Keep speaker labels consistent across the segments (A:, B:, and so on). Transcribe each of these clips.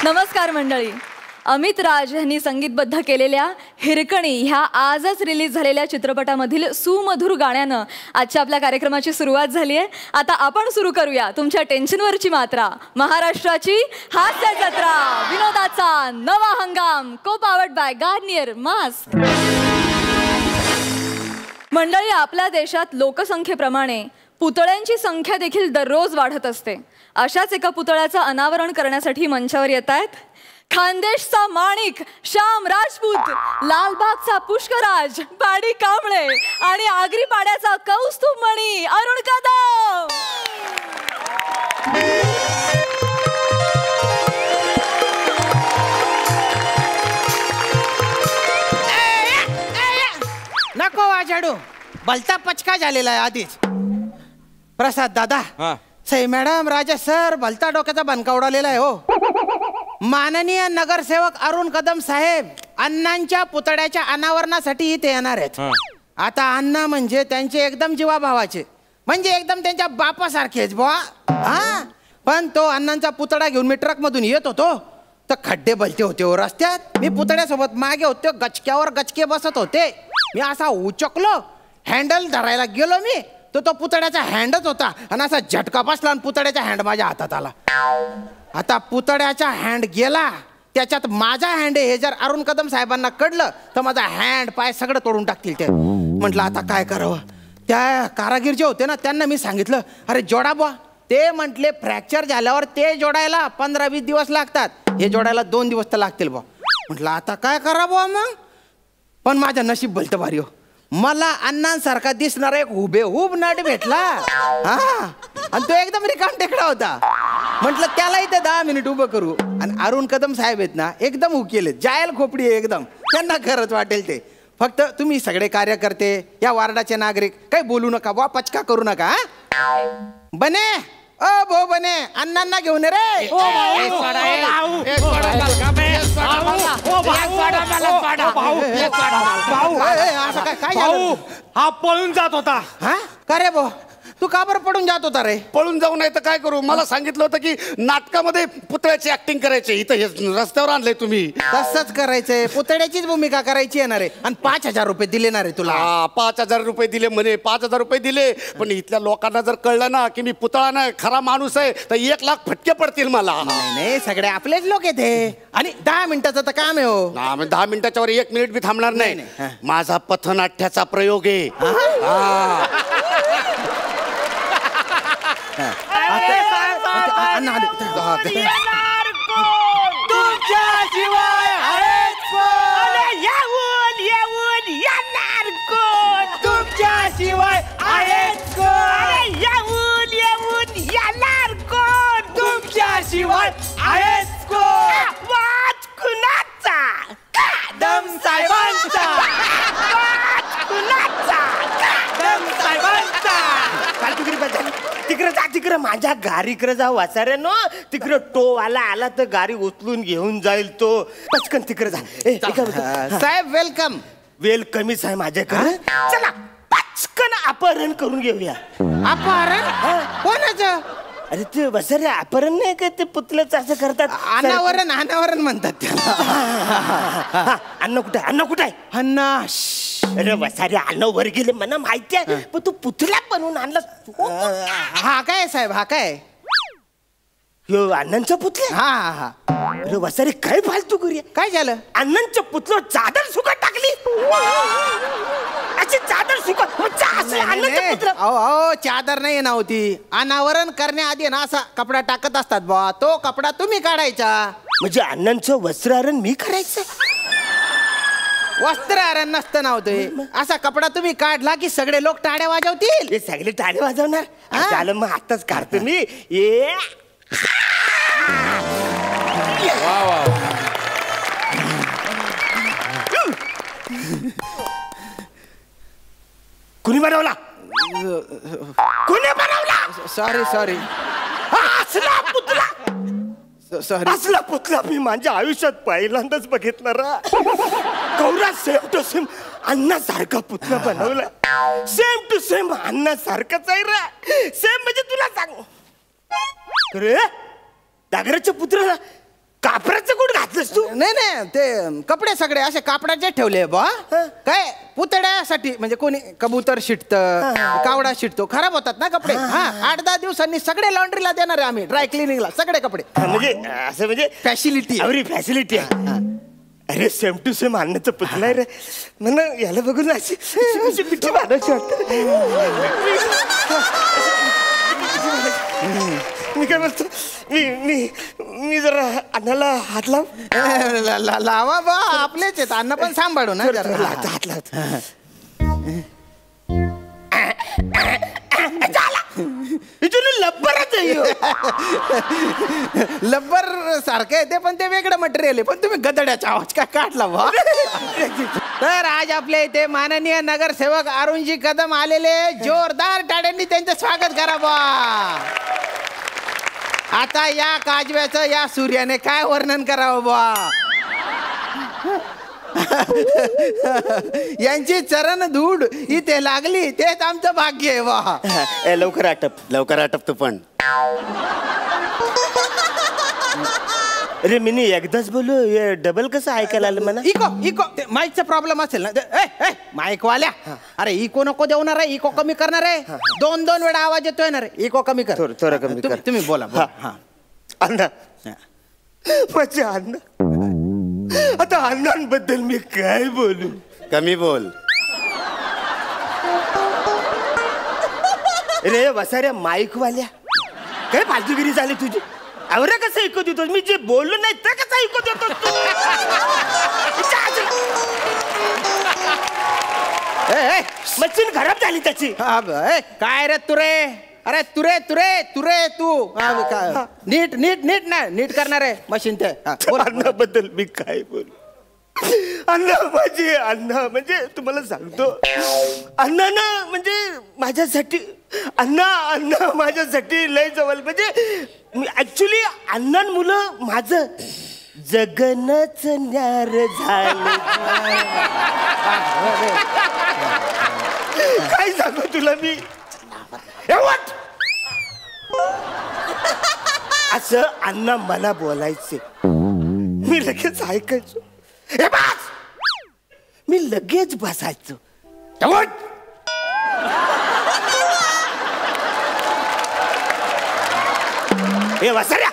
A: नमस्कार मंडळी. अमित राज यांनी संगीतबद्ध केलेल्या हिरकणी ह्या आजच रिलीज झालेल्या चित्रपटामधील सुमधुर गाण्यानं आजच्या आपल्या कार्यक्रमाची सुरुवात झाली आहे. आता आपण सुरू करूया तुमच्या टेन्शनवरची मात्रा, महाराष्ट्राची हास्य जत्रा, विनोदाचा नवा हंगाम, को पावर्ड बाय गार्नियर मास्क. मंडळी, आपल्या देशात लोकसंख्येप्रमाणे पुतळ्यांची संख्या देखील दररोज वाढत असते. अशाच एका पुतळ्याचं अनावरण करण्यासाठी मंचावर येत आहेत खानदेशचा माणिक श्याम राजपूत, लालबागचा पुष्कराज पाडी कांबळे आणि आगरी पाड्याचा कौस्तुभ मणी अरुण कदम.
B: नको वाजाडू, भलता पचका झालेला आहे आधीच. प्रसाद दादा, सई मॅडम, राजा सर, भलता डोक्याचा बनका उडालेला आहे हो. माननीय नगरसेवक अरुण कदम साहेब अण्णांच्या पुतळ्याच्या अनावरणासाठी इथे येणार आहेत. आता अण्णा म्हणजे त्यांचे एकदम जीवाभावाचे, म्हणजे एकदम त्यांच्या बापासारखेच बुवा. हा, पण तो अण्णांचा पुतळा घेऊन मी ट्रक मधून येत होतो तर खड्डे भलते होते हो रस्त्यात. मी पुतळ्यासोबत मागे होते, गचक्यावर गचके बसत होते. मी असा उचकलो, हँडल धरायला गेलो मी, तो पुतळ्याचा हँडच होता आणि असा झटका बसला आणि पुतळ्याचा हँड माझ्या हातात आला. आता पुतळ्याचा हँड गेला, त्याच्यात माझा हँड आहे हे जर अरुण कदम साहेबांना कळलं तर माझा हँड पाय सगळं तोडून टाकतील ते. म्हटलं आता काय करावं. त्या कारागीर जे होते ना त्यांना मी सांगितलं, अरे जोडा बुवा. ते म्हटले फ्रॅक्चर झाल्यावर ते जोडायला 15-20 दिवस लागतात, हे जोडायला 2 दिवस तर लागतील बुवा. म्हटलं आता काय करा बुवा मग. पण माझं नशीब भलतं भारी हो. मला अण्णांसारखा दिसणारा एक हुबेहूब नट भेटला. हा, आणि तो एकदम रिकाम टेकडा होता. म्हटलं त्याला इथे 10 मिनिट उभं करू. आणि अरुण कदम साहेब आहेत ना, एकदम हुकेले, जायल खोपडी आहे एकदम. त्यांना खरंच वाटेल ते. फक्त तुम्ही सगळे कार्यकर्ते, या वार्डाचे नागरिक काही बोलू नका बुवा, पचका करू नका. बने ओ भो बने, अण्णांना घेऊन रे.
C: हा पळून जात होता.
B: हा, का रे भाऊ, तू का बरं पडून जात होता रे?
C: पळून जाऊ नाही तर काय करू. मला सांगितलं होतं की नाटकामध्ये पुतळ्याची ऍक्टिंग करायची. इथं हे रस्त्यावर आणलंय तुम्ही.
B: तसंच करायचंय, पुतळ्याचीच भूमिका करायची येणार आहे. आणि 5,000 रुपये दिले ना रे तुला.
C: 5,000 रुपये दिले म्हणे. 5,000 रुपये दिले, पण इथल्या लोकांना जर कळलं ना की मी पुतळा नाही खरा माणूस आहे तर 1 लाख फटके पडतील मला.
B: नाही, सगळे आपलेच लोक येते. आणि 10 मिनिटाचं तर काम आहे हो.
C: 10 मिनिटाच्या वर 1 मिनिट बी थांबणार नाही. माझा पथनाट्याचा प्रयोग आहे.
D: तिकडे माझ्या गाडीकडे जाऊ वाचारे नो. तिकडे टोवाला आला तर गाडी उचलून घेऊन जाईल तो. पटकन तिकडे जा.
B: साहेब वेलकम.
D: वेलकमीच आहे माझ्याकडे. चला पटकन अपहरण करून घेऊया.
B: अपहरण कोणाचं?
D: अरे ते वसारे अपहरण नाही का, ते पुतळ्याचं असं करतात.
B: अनावरण, अनावरण म्हणतात त्याला.
D: अन्न कुठे, अन्न कुठे आहे?
B: अण्णा.
D: अरे वसारे अन्न वर गेले मला माहिती आहे, पण तू पुतळा बनवून आणला.
B: हा काय साहेब, हा काय
D: अण्णांचा पुतळा?
B: हा हा.
D: अरे वसारे काय फालतू करूया.
B: काय झालं?
D: अण्णांच्या पुतळ्यावर चादर सुकट टाकली. अशी चादर सुकट.
B: अहो चादर नाही ना होती. अनावरण करण्याआधी ना असा कपडा टाकत असतात बा, तो कपडा तुम्ही काढायचा.
D: म्हणजे अण्णांचं वस्त्रहरण मी करायचं?
B: वस्त्रहरण नसतं नव्हते. असा कपडा तुम्ही काढला की सगळे लोक टाळ्या वाजवतील.
D: हे सगळे टाळे वाजवणार? झालं मग आताच काढतो मी. ये कुणी बनवला? कुणी बनवला?
B: सॉरी.
D: असला पुतळा,
B: सॉरी.
D: असला पुतळा मी माझ्या आयुष्यात पहिल्यांदाच बघितला रा. गौरा सेम टू सेम अन्नासारखा पुतळा बनवला. सेम टू सेम अन्नासारखाच आहे रा. सेम म्हणजे तुला सांग रे, डागराच्या पुतळ्याला कापराचा होतास तू?
B: नाही नाही ते कपडे सगळे असे कापडाचे ठेवले बा काय पुतळ्यासाठी म्हणजे कोणी कबूतर शिटतं कावडा शिटतो खराब होतात ना कपडे. हा 8-10 दिवसांनी सगळे लॉन्ड्रीला देणार आहे आम्ही ड्राय क्लिनिंगला सगळे कपडे.
D: म्हणजे असं म्हणजे
B: फॅसिलिटी
D: एवढी फॅसिलिटी आहे. अरे सेम टू सेम अन्नाचं पुतला रे म्हणा याला बघून अशी पिठी बांधायची वाटत. मी काय बोलतो मी जरा अन्नाला हात
B: लावा बा आपलेच आहेत अन्न पण सांभाळू ना जरा.
D: हात लावतो. लब्बरच
B: लब्बर सारखं आहे ते पण ते वेगळं मटेरियल आहे पण तुम्ही गदड्याचा आवाज काय काढला बा. तर आज आपल्या इथे माननीय नगरसेवक अरुणजी कदम आलेले जोरदार टाळ्यांनी त्यांचं स्वागत करा बा. आता या काजव्याचं या सूर्याने काय वर्णन करावं बा. यांची चरण धूड इथे लागली तेच आमचं भाग्य आहे वा.
C: लवकर आटप तू पण.
D: अरे मी एकदाच बोलू डबल कसं ऐकायला आलं मला.
B: इको माईकचा प्रॉब्लेम असेल ना माईक वाल्या. अरे इको नको देणार आहे इको कमी करणार आहे. 2 वेळा आवाज येतोय ना रे इको कमी कर
D: थोडं कमी कर.
B: तुम्ही बोला.
D: अण्णा माझे अण्णा आता अण्णांबद्दल मी काय बोलू.
C: कमी बोल.
D: रे वसाऱ्या माईक वाल्या काय फालतूगिरी झाली तुझी. आवरा कसं ऐकू देतोस मी जे बोललो नाही तर कसं ऐकू देतोस तू. मशीन खराब झाली त्याची.
B: काय रे तुरे अरे तुरे तू नीट करणार आहे मशीन ते.
D: अन्नाबद्दल मी काय बोलू. अण्णा म्हणजे तुम्हाला सांगतो अण्णा ना म्हणजे माझ्यासाठी अण्णा माझ्यासाठी लय जवळ म्हणजे ऍक्च्युली अण्णांमुळं माझं जगनच न्यार झालं. काय सांगू तुला मी. असं अण्णा मला बोलायचे मी लगेच ऐकायचो. मी लगेच बसायचो. हे वसाऱ्या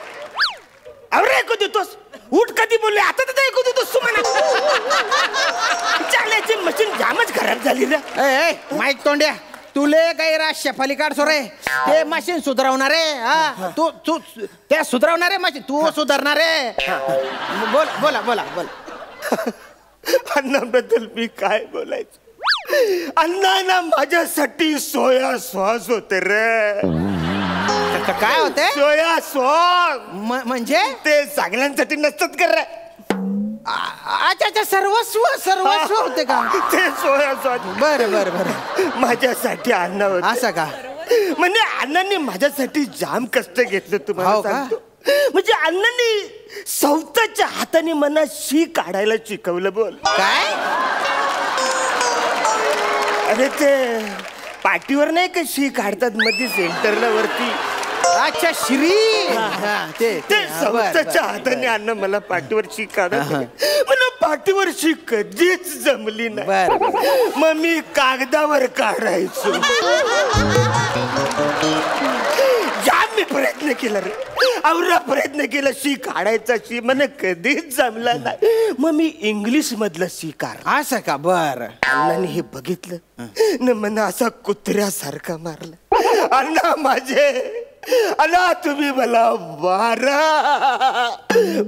D: अरे ऐकू देतोस. उठ कधी बोलले आता तर ऐकू देतोस तू मला. चालायची मशीन जामच खराब झाली ना.
B: माईक तोंड्या तुले काही राज शेफाली काढसो रे. ते मशीन सुधारवणार आहे. हा तू ते सुधारवणार आहे मशीन तू सुधारणार आहे. बोला.
D: अण्णाबद्दल मी काय बोलायचं. अण्णा माझ्यासाठी सोया सॉस होते रे.
B: काय होते
D: सोया सॉस
B: म्हणजे
D: ते सगळ्यांसाठी नसतात कर रे.
B: अच्छा सर्वस्व होते का
D: ते सोया सॉस.
B: बरं
D: माझ्यासाठी अण्णा होते.
B: असं का
D: म्हणजे अण्णांनी माझ्यासाठी जाम कष्ट घेतलं तुम्हाला सांगतो. म्हणजे अण्णांनी स्वतःच्या हाताने मला शी काढायला शिकवलं. बोल
B: काय.
D: अरे ते पाठीवर नाही का शी काढतात मध्ये सेंटरला वरती.
B: अच्छा श्री
D: ते स्वतःच्या हाताने अण्णा मला पाठीवर शी काढत. मला पाठीवर शी कधीच जमली नाही. मग मी कागदावर काढायचो. जाम मी प्रयत्न केला रे. आवरा प्रयत्न केला शी काढायचा. शी मला कधीच जमला नाही. मग मी इंग्लिश मधलं शी काढ.
B: असं का. बर
D: अण्णाने हे बघितलं न मला असा कुत्र्यासारखा मारला. अण्णा माझे अण्णा तुम्ही मला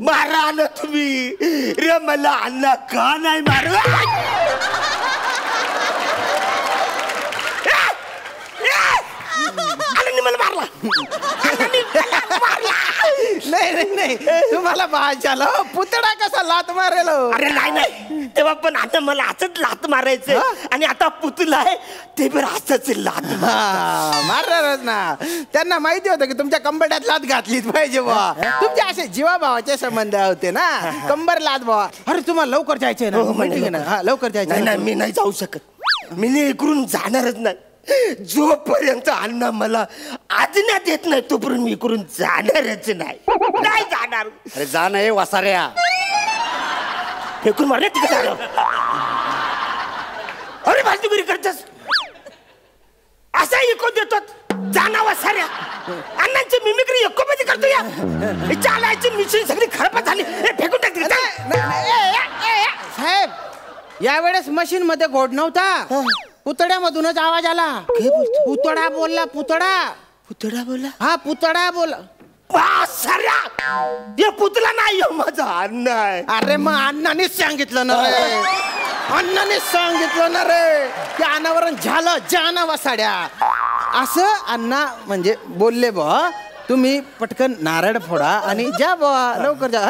D: मारा ना तुम्ही रे. मला अण्णा का नाही मारला. मला मारला.
B: नाही तुम्हाला भाषाला पुतळा कसा लात मारेल.
D: अरे नाही तेव्हा पण आता मला असंच लात मारायचं आणि आता पुतला आहे ते पण असंच लात
B: मारणारच ना. त्यांना माहिती होतं की तुमच्या कंबरड्यात लात घातलीच पाहिजे बा. तुमचे असे जीवाभावाचे संबंध होते ना. कंबर लात बा. अरे तुम्हाला लवकर जायचंय ना. लवकर जायचं.
D: नाही मी नाही जाऊ शकत. मी इकडून जाणारच नाही. जोपर्यंत अण्णा मला आज्ञा देत नाही तोपर्यंत मी इकडून जाणारच नाही जाणार.
C: अरे जा नाही वसाऱ्या.
D: फेकून मारले तिकडे झालं. अरे फालतूगिरी करतस असा इको देतो जाणावा साऱ्या अण्णांची मिमिक्री एको मध्ये करतो या चालायची मिशीन सगळी खराब झाली. फेकून टाक
B: साहेब यावेळेस मशीन मध्ये घोड नव्हता, पुतळ्यामधूनच आवाज आला. पुतळा बोलला, पुतळा
D: पुतळा बोला.
B: हा पुतळा बोला.
D: साऱ्या हे पुतळा नाही माझा अण्णा आहे.
B: अरे मग अण्णानेच सांगितलं ना रे, अण्णानेच सांगितलं ना रे की अनावरण झालं जाना साड्या असं अण्णा म्हणजे बोलले बा. तुम्ही पटकन नारळ फोडा आणि जा बा लवकर जा.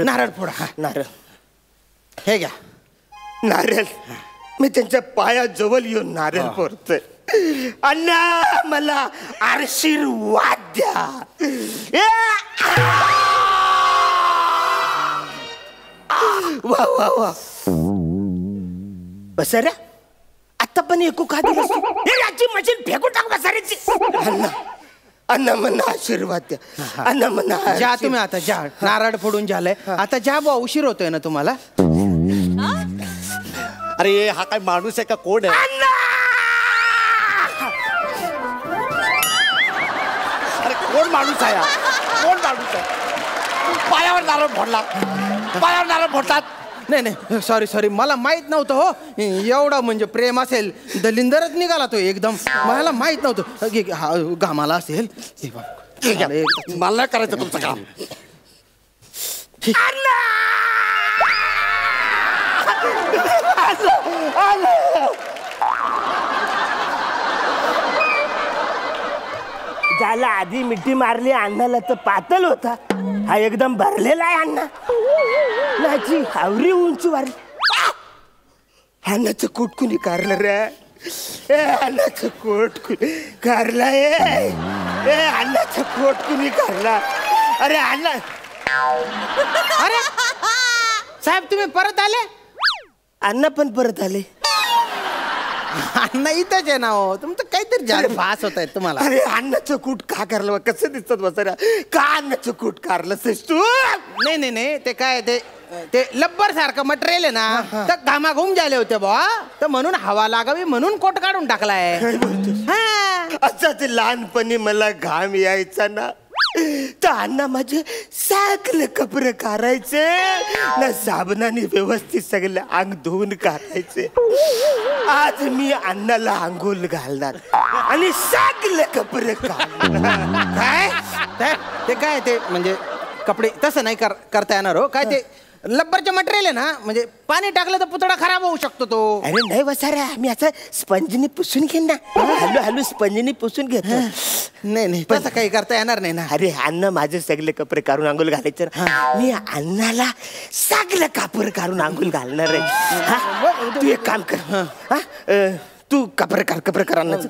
B: नारळ फोडा.
D: नारळ
B: हे घ्या
D: नारळ. मी त्यांच्या पायाजवळ येऊन नारळ फोडतोय. अण्णा मला आशीर्वाद द्या. वा वा वा बसाऱ्या आता पण एकू का दिलं याची मशीन फेकून टाक बसाऱ्याची. अण्णा अण्णा मना आशीर्वाद द्या. अण्णा मना
B: जा तुम्ही आता जा. नारळ फोडून झालंय आता जा बा. उशीर होतोय ना तुम्हाला.
C: अरे हा काय माणूस आहे का कोण आहे? अरे कोण माणूस आहे? कोण माणूस आहे? पायावर नारळ फोडला, पायावर नारळ फोडतात.
B: नाही नाही सॉरी मला माहित नव्हतं हो. एवढं म्हणजे प्रेम असेल दलिंदरच निघाला तो एकदम. मला माहित नव्हतं घामाला असेल.
C: मला नाही करायचं तुमचं काम.
D: ज्याला आधी मिठी मारली अण्णाला तर पातळ होता, हा एकदम भरलेला आहे अण्णा. नाची हावरी उंची वारली. अण्णाचं कोट कुणी कारलं रे? अण्णाचं कोट कुणी कारला? अण्णाचं कोट कुणी कारला? अरे अण्णा.
B: अरे साहेब तुम्ही परत आले?
D: अण्णा पण परत आले.
B: अण्णा इथंच आहे ना हो. तुमचं काहीतरी जास्त फास होत आहे तुम्हाला.
D: अरे अण्णाचं कूट का करलं? कसं दिसतात बसाऱ्या? का अण्णाचं कूट कारलं तू?
B: नाही नाही नाही ते काय ते लब्बर सारखं मटेरियल आहे ना, तर घामाघूम झाले होते बा, तर म्हणून हवा लागावी म्हणून कोट काढून टाकलाय.
D: असं ते लहानपणी मला घाम यायचा ना, तर अण्णा माझे सगळे कपडे काढायचे ना, साबणाने व्यवस्थित सगळे अंग धुवून काढायचे. आज मी अण्णाला आंघोळ घालणार आणि सगळे कपडे
B: काय ते काय ते म्हणजे कपडे तसं नाही करता येणार हो. काय ते लब्बरचे मटेरियल आहे ना, म्हणजे पाणी टाकलं तर पुतळा खराब होऊ शकतो तो.
D: अरे नाही बसाऱ्या, मी असं स्पंजनी पुसून घेईन ना. हॅलो हॅलो स्पंजनी पुसून घेतो.
B: नाही नाही तसं काही करता येणार नाही ना.
D: अरे अण्णा माझे सगळे कपडे काढून आंघोळ घालायचे, मी अण्णाला सगळे कापड काढून आंघोळ घालणार आहे. तू एक काम कर, तू कपडे कर अण्णाचं.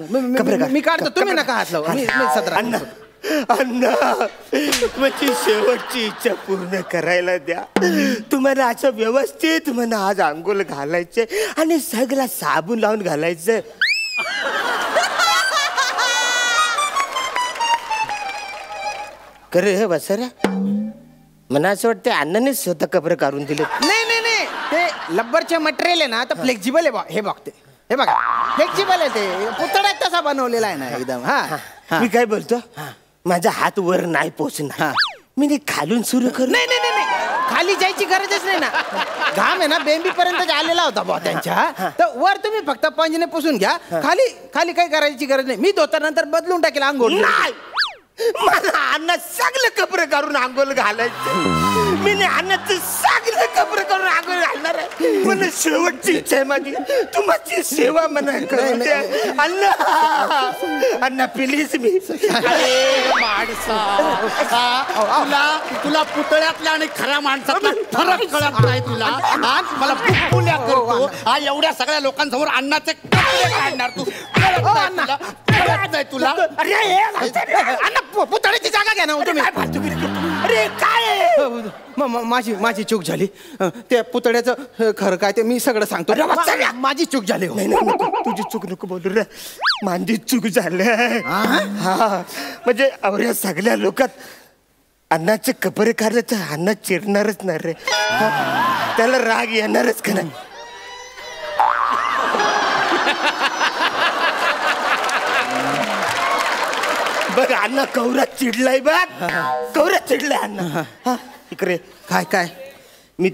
B: मी काढतो, तुम्ही नका हात लावू.
D: अण्णा अण्णा माझी शेवटची इच्छा पूर्ण करायला द्या. तुम्हाला असं व्यवस्थित म्हणा आज आंघोळ घालायचे आणि सगळा साबण लावून घालायचं. करे हे बसऱ्या मला असं वाटतं अण्णाने स्वतः कपडे काढून दिले.
B: नाही नाही नाही ते लब्बरचे मटेरियल आहे ना, तर फ्लेक्झिबल आहे बा. हे बघते, हे बघा फ्लेक्झिबल आहे ते. पुतळा तसा बनवलेला आहे ना एकदम. हा
D: मी काय बोलतो, माझा हात वर नाही पोचणार, मी खालून सुरू करू.
B: नाही नाही नाही खाली जायची गरजच नाही ना. घाम आहे ना बेंबी पर्यंत आलेला होता बा त्यांच्या, तर वर तुम्ही फक्त पंजने पुसून घ्या. खाली खाली काही करायची गरज नाही. मी धोतानंतर बदलून टाकेल आंघोळ.
D: नाही, मला अण्णा सगळे कपडे काढून आंघोळ घालायचं. मी अण्णाचे सगळे कपडे काढून आंघोळ घालणार आहे. मला शेवटची इच्छा आहे माझी, तू माझी सेवा म्हणा. अण्णा अण्णा प्लीज. मी
C: तुला पुतळ्यातल्या आणि खऱ्या माणसातला फरक कळत नाही तुला. मला पुण्या करतो हा एवढ्या सगळ्या लोकांसमोर अण्णाचे कपडे काढणार तू. कळत नाही तुला.
B: अण्णा पुतळ्याची जागा घ्या ना तुम्ही.
D: अरे काय
B: माझी चूक झाली. त्या पुतळ्याचं खरं काय ते मी सगळं सांगतो. माझी चूक झाली.
D: तुझी चूक नको बोलू रे, माझी चूक झाली. हा म्हणजे अवऱ्या सगळ्या लोकात अन्नाचे कपडे काढले तर अण्णा चिरणारच ना रे. त्याला राग येणारच का नाही. बघ अण्णा कौरात चिडलाय बघ. कौरात चिडलाय अण्णा. इकडे
B: काय काय
D: मी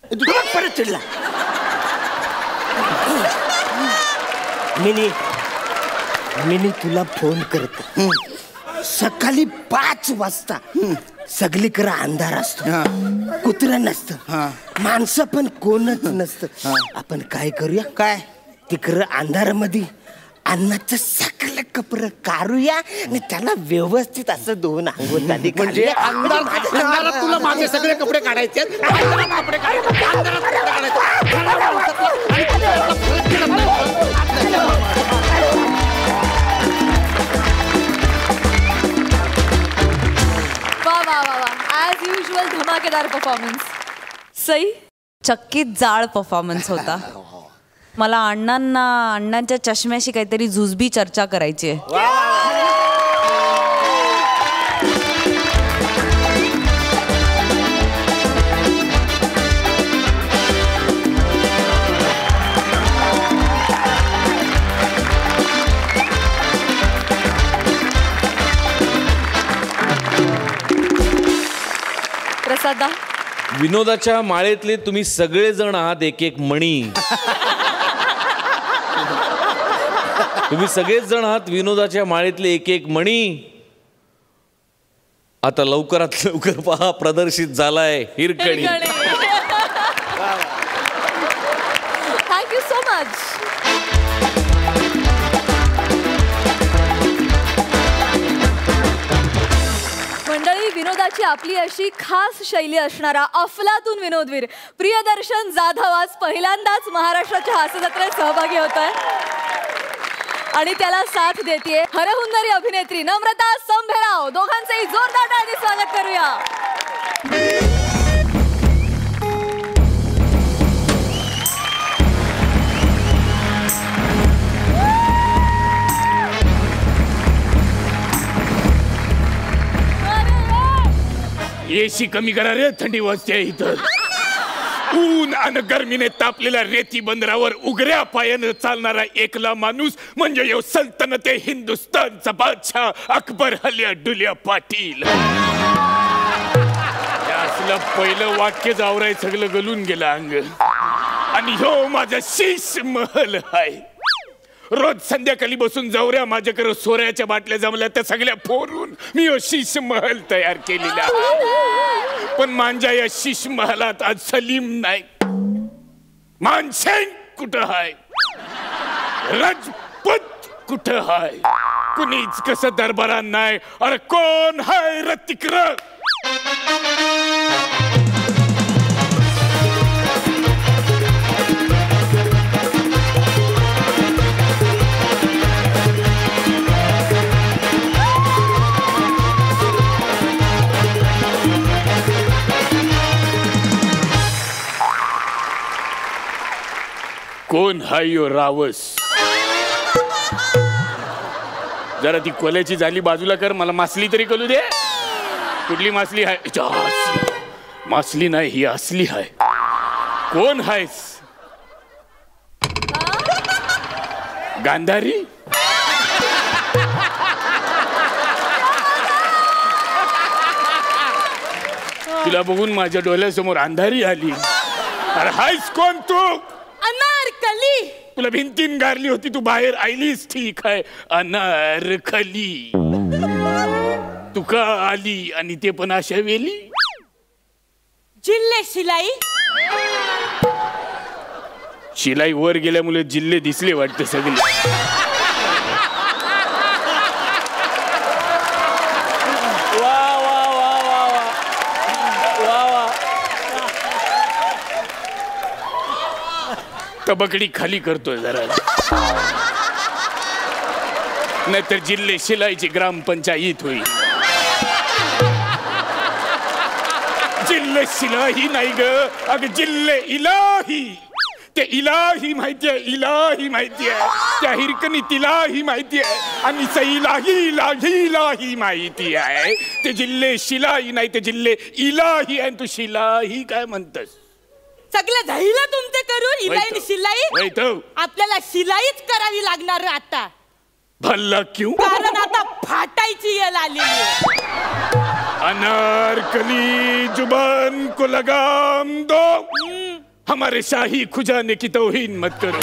D: बघ परत चिडला. मी तुला फोन करतो. सकाळी 5 वाजता सगळीकडे अंधार असतो. कुत्रा नसतं, माणसं पण कोणच नसतं. आपण काय करूया,
B: काय
D: तिकडं अंधारामध्ये अन्नाचं सगळं कपडे काढूया आणि त्याला व्यवस्थित असं धुवून अंघोळ
C: म्हणजे अंधारात तुला माझे सगळे कपडे काढायचे.
A: ॲज युजल धमाकेदार परफॉर्मन्स. सई,
E: चक्कीत जाळ परफॉर्मन्स होता. मला अण्णांच्या चष्म्याशी काहीतरी जुजबी चर्चा करायची आहे.
A: प्रसादा,
F: विनोदाच्या माळेतले तुम्ही सगळेजण आहात एक एक मणी. तुम्ही सगळेच जण आहात विनोदाच्या माळेतले एक एक मणी. आता लवकरात लवकर पहा प्रदर्शित झालाय हिरकणी.
A: Thank you so much. मंडळी, विनोदाची आपली अशी खास शैली असणारा अफलातून विनोदवीर प्रियदर्शन जाधव आज पहिल्यांदाच महाराष्ट्राच्या हास्यजत्रेत सहभागी होतोय आणि त्याला साथ देतीये हरहुन्नरी अभिनेत्री नम्रता संभेराव. दोघांचेही जोरदार टाळ्यांनी स्वागत करूया.
G: एसी कमी करा रे, थंडी वाजते इथं. ऊन आणि गर्मीने तापलेल्या रेती बंदरावर उघड्या पायानं चालणारा एकला माणूस म्हणजे यो सल्तनते हिंदुस्थानचा बादशाह अकबर हल्या डुल्या पाटील. असलं पहिलं वाक्य जावराय सगळं गलून गेलं अंग. आणि ह्यो माझा शीश महल आहे. रोज संध्याकाळी बसून जावऱ्या माझ्याकडे सोऱ्याच्या बाटल्या जमल्या त्या सगळ्या फोडून मी शीश महल तयार केलेला. पण माझ्या या शीश महलात आज सलीम नाही, मानसिंग कुठं आहे, राजपूत कुठं आहे, कुणीच कसं दरबारात नाही. अरे कोण हाय रतिक्र? कोण हाय यो रावस? जरा ती कोल्याची जाली बाजूला कर, मला मासली तरी कळू दे. कुठली मासली आहे? मासली नाही, ही असली आहे. कोण आहेस? गांधारी? तिला बघून माझ्या डोळ्यासमोर अंधारी आली. अरे हायस कोण तू?
A: अनारकली.
G: तुला भिंतीन गारली होती, तू बाहेर आलीस, ठीक आहे. अनारकली तू का आली आणि ते पण अशा वेली?
A: जिल्हे शिलाई.
G: शिलाई वर गेल्यामुळे जिल्हे दिसले वाटते सगळे. तबकडी खाली करतोय जरा, नाहीतर जिल्हे शिलाईची ग्रामपंचायत होईल. जिल्हे शिलाई नाही ग, अग जिल्हे इलाही. ते इलाही माहितीये, इलाही माहितीये. त्या हिरकणी तिलाही माहिती आहे आणि सईलाही माहिती आहे. ते जिल्हे शिलाई नाही, ते जिल्हे इलाही आहे. तू शिलाही काय म्हणतस?
H: सगळं झालं तुमचं करून इलाई शिलाई. आपल्याला शिलाईच करावी लागणार आता.
G: भल्ला क्यों?
H: कारण आता फाटायची वेळ आलेली आहे.
G: अनारकली जुबान को लगाम दो, हमारे शाही खुजाने की तौहीन मत करो.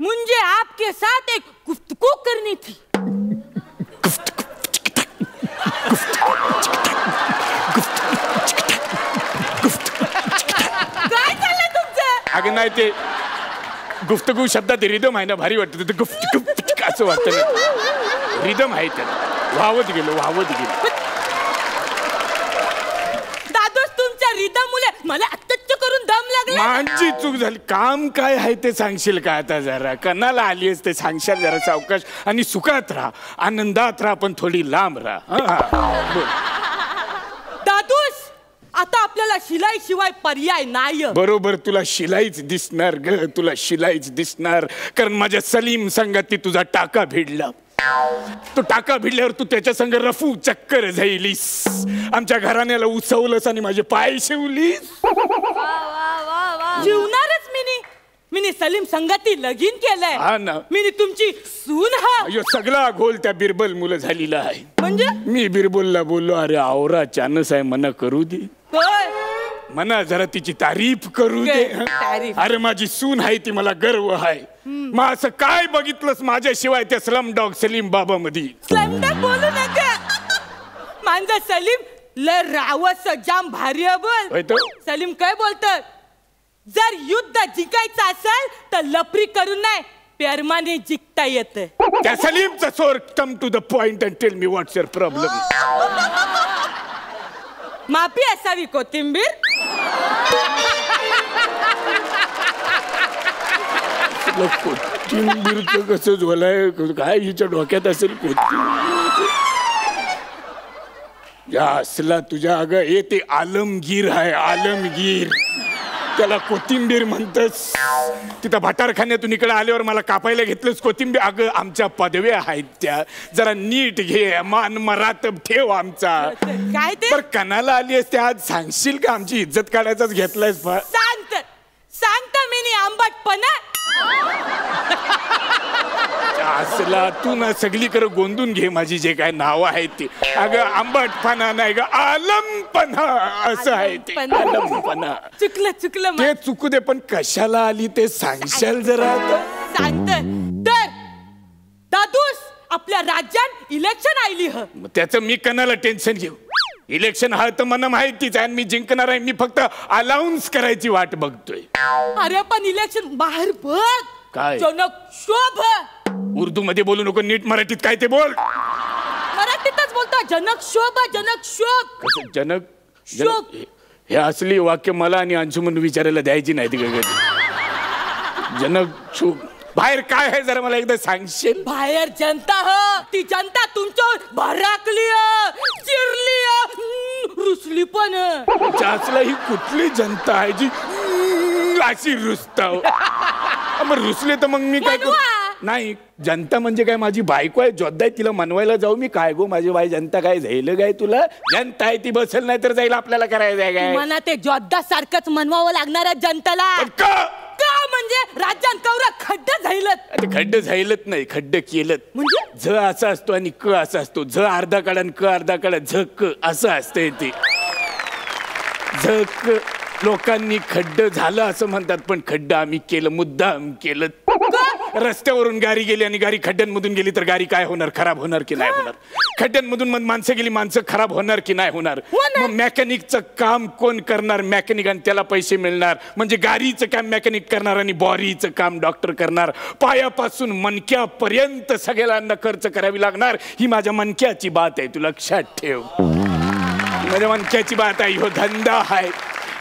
H: मुझे आपके साथ एक गुफ्तगू करनी थी. काय चाललंय तुमचं?
G: अगं नाही, ते गुफ्तगू शब्दात रिदम आहे ना, भारी वाटतं. ते गुफ्त असं वाटतं. रिदम आहे त्यात. वाहवत गेलो.
H: दादोस तुमच्या रिदम मुले मला अत्यच्च करून दम लागला.
G: माझी चूक झाली. काम काय आहे ते सांगशील का आता? जरा कणाला आलीस ते सांगशाल जरा सावकाश. आणि सुखात राहा, आनंदात राहा, पण थोडी लांब राहा.
H: दादूस आता आपल्याला शिलाई शिवाय पर्याय नाही.
G: बरोबर, तुला शिलाईच दिसणार ग, तुला शिलाईच दिसणार. कारण माझ्या सलीम संगाती तुझा टाका भिडला. तो टाका भिडल्यावर तू त्याच्या संग रफू चक्कर जाईलीस. आमच्या घराण्याला उसवलंस आणि माझे पाय शिवलीस.
H: शिवणारच मिनी सलीम संगती लगीन केलंय.
G: हा ना.
H: मिनी तुमची सून. हा
G: अयो, सगळा गोल त्या बिरबल मुलं झालेला आहे.
H: म्हणजे
G: मी बिरबलला बोललो, अरे आवरा चानस आहे, मना करू दे. मना जरा तिची तारीफ करू दे. अरे माझी सून आहे, ती मला गर्व आहे. मग असं काय बघितलंस माझ्याशिवाय त्या स्लम डॉग सलीम बाबा मध्ये?
H: स्लम डॉग बोलू नका. माझा सलीम ल रावस जाम भारी बोल. सलीम काय बोलतात? जर युद्ध जिंकायचं असेल तर लपरी करून नाही, प्रेमाने जिंकता येतं.
G: त्या सलीमचा सोर, come to the point and tell me what's your problem.
H: माफी असावी कोथिंबीर.
G: कोथिंबीरचं कसं झोलाय काय हिच्या डोक्यात असेल? कोथिंबीर या असला तुझ्या अगं हे ते आलमगीर आहे, आलमगीर. त्याला कोथिंबीर म्हणतस. तिथं भटारखान्यातून इकडे आल्यावर मला कापायला घेतलंस कोथिंबीर. अगं आमच्या पदव्या आहेत त्या, जरा नीट घे, मान मरातब ठेव आमचा.
H: काय ते?
G: पर कणाला आली असते आज सांगशील का? आमची इज्जत काढायचाच घेतलायस.
H: सांगत मी नी आंबटपणा.
G: असला तू ना सगळीकडे गोंधून घे माझी जे काय नाव आहेत ती. अगं आंबटपणा नाही ग, आलमपणा असं आहे ते. आलमपणा.
H: चुकलं
G: ते चुकू दे, पण कशाला आली ते सांगशाल जरा?
H: सांगत तर दादूस आपल्या राज्यात इलेक्शन आली.
G: त्याचं मी कणाला टेन्शन घेऊ? इलेक्शन हा तर मला माहितीच आहे, मी जिंकणार आहे. मी फक्त अलाउन्स करायची वाट बघतोय.
H: अरे पण इलेक्शन बाहेर बघ
G: काय
H: जनक शोभ.
G: उर्दू मध्ये बोलू नको, नीट मराठीत काय ते बोल.
H: मराठीतच बोलतो. जनक शोभ, जनक शोभ.
G: जनक शोभ हे असली वाक्य मला आणि अंशुमन विचारायला द्यायची नाही ती कधी. जनक शोभ बाहेर काय आहे जरा मला एकदा सांगशील?
H: बाहेर जनता हो, ती जनता तुमच्यावर भराकली, चिरली, रुसली पण.
G: चाचला ही कुठली जनता आहे जी अशी रुसताव? मग रुसले तर मग मी काय करू? नाही, जनता म्हणजे काय माझी बायको आहे, जोद्धा आहे, तिला मनवायला जाऊ मी काय गो? माझी बाई जनता काय झालं काय तुला? जनता आहे ती बसेल नाही तर जाईल, आपल्याला करायचं आहे काय?
H: मला ते जोद्धा सारखंच मनवावं लागणार आहे जनताला. का म्हणजे राज्यात कवरा खड्ड झायलत.
G: ते खड्ड झायलत नाही, खड्ड केलत. म्हणजे झ असा असतो आणि क असा असतो. झ अर्धा काढा आणि क अर्धा काढा, झ क असं असतंय ते. झ क लोकांनी खड्ड झालं असं म्हणतात, पण खड्ड आम्ही केलं, मुद्दाम केलं. रस्त्यावरून गाडी गेली आणि गाडी खड्ड्यांमधून गेली तर गाडी काय होणार? खराब होणार की नाही होणार? खड्ड्यांमधून मग माणसं गेली, माणसं खराब होणार की नाही होणार? मग मेकॅनिकचं काम कोण करणार? मेकॅनिक, आणि त्याला पैसे मिळणार. म्हणजे गाडीचं काम मेकॅनिक करणार आणि बॉडीचं काम डॉक्टर करणार. पायापासून मणक्यापर्यंत सगळ्यांना खर्च करावी लागणार. ही माझ्या मणक्याची बात आहे, तू लक्षात ठेव. माझ्या मणक्याची बात आहे. हो धंदा आहे.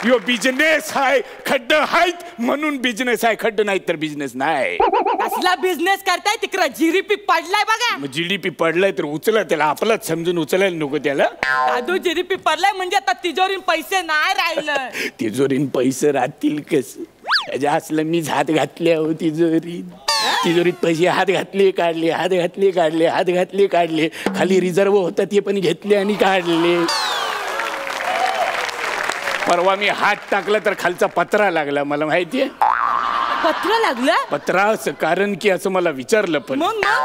G: यो बिझनेस आहे, खड्ड आहेत म्हणून बिझनेस आहे, खड्ड नाही तर बिझनेस नाही.
H: कसला बिझनेस करताय तिकडे जीडीपी पडलाय बघा.
G: मग जीडीपी पडलाय तर उचला त्याला, आपलाच समजून उचलायला नको त्याला.
H: दादू जीडीपी पडलाय म्हणजे आता तिजोरीन पैसे नाही राहिलं.
G: तिजोरीन पैसे राहतील कस? असलं मीच हात घातले हो तिजोरीत पैसे हात घातले काढले, हात घातले काढले, हात घातले काढले. खाली रिझर्व होता ते पण घेतले आणि काढले. परवा मी हात टाकला तर खालचा पत्रा लागला, मला माहितीये.
H: पत्र लागलं?
G: पत्रा असं कारण की असं मला विचारलं पण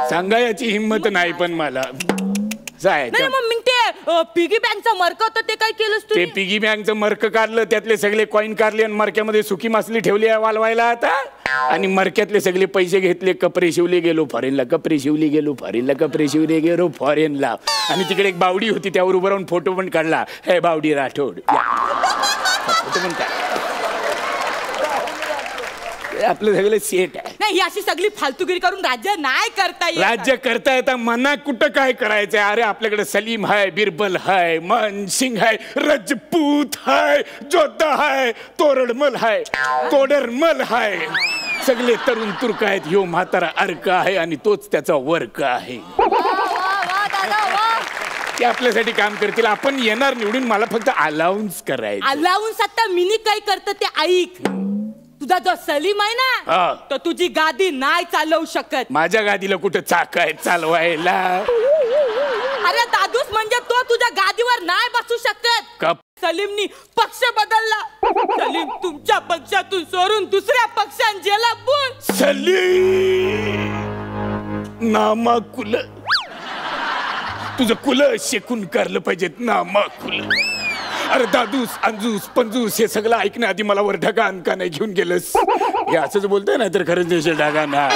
G: सांगायची हिंमत नाही पण मला.
H: पिगी बँकचं मर्क होतं ते काय केलंस तू?
G: ते पिगी बँकचं मर्क काढलं, त्यातले सगळे कॉईन काढले आणि मर्क्यामध्ये सुकी मासली ठेवली वालवायला आता. आणि मर्क्यातले सगळे पैसे घेतले, कपडे शिवले गेलो फॉरेनला, कपडे शिवले गेलो फॉरेनला, कपडे शिवले गेलो फॉरेनला. आणि तिकडे एक बावडी होती, त्यावर उभं राहून फोटो पण काढला. हे बावडी राठोड फोटो पण काढ. आपलं सगळं सेट आहे.
H: नाही, अशी सगळी फालतूगिरी करून राज्य नाही करता येत.
G: राज्य करता येता मना कुठं काय करायचंय? अरे आपल्याकडे सलीम हाय, बिरबल हाय, मान सिंग हाय, रजपूत हाय, जोधा हाय, तोरडमल हाय, तोडरमल हाय. सगळे तरुण तुर्क आहेत. ह्यो म्हातारा अर्क आहे आणि तोच त्याचा वर्क आहे. ते आपल्यासाठी काम करतील. आपण येणार निवडून, मला फक्त अलाउन्स करायचं.
H: अलाउन्स आता मिनी काय करत ते ऐक. तुझा जो सलीम आहे ना, तो तुझी गादी नाही चालवू शकत.
G: माझ्या गादीला कुठं चाक आहे चालवायला?
H: अरे दादूस म्हणजे तो तुझ्या गादीवर नाही बसू शकत. सलीमनी पक्ष बदलला. सलीम तुमच्या पक्षातून सोडून दुसऱ्या पक्षात गेला. बोल
G: सलीम नामाकुल. तुझं कुल शेकून काढलं पाहिजेत नामाकुल. अरे दादूस अंजूस पंजूस हे सगळं ऐकण्या आधी मला वर ढगान का नाही घेऊन गेलंस? हे असंच बोलतोय ना तर खरंच देश ढगाना.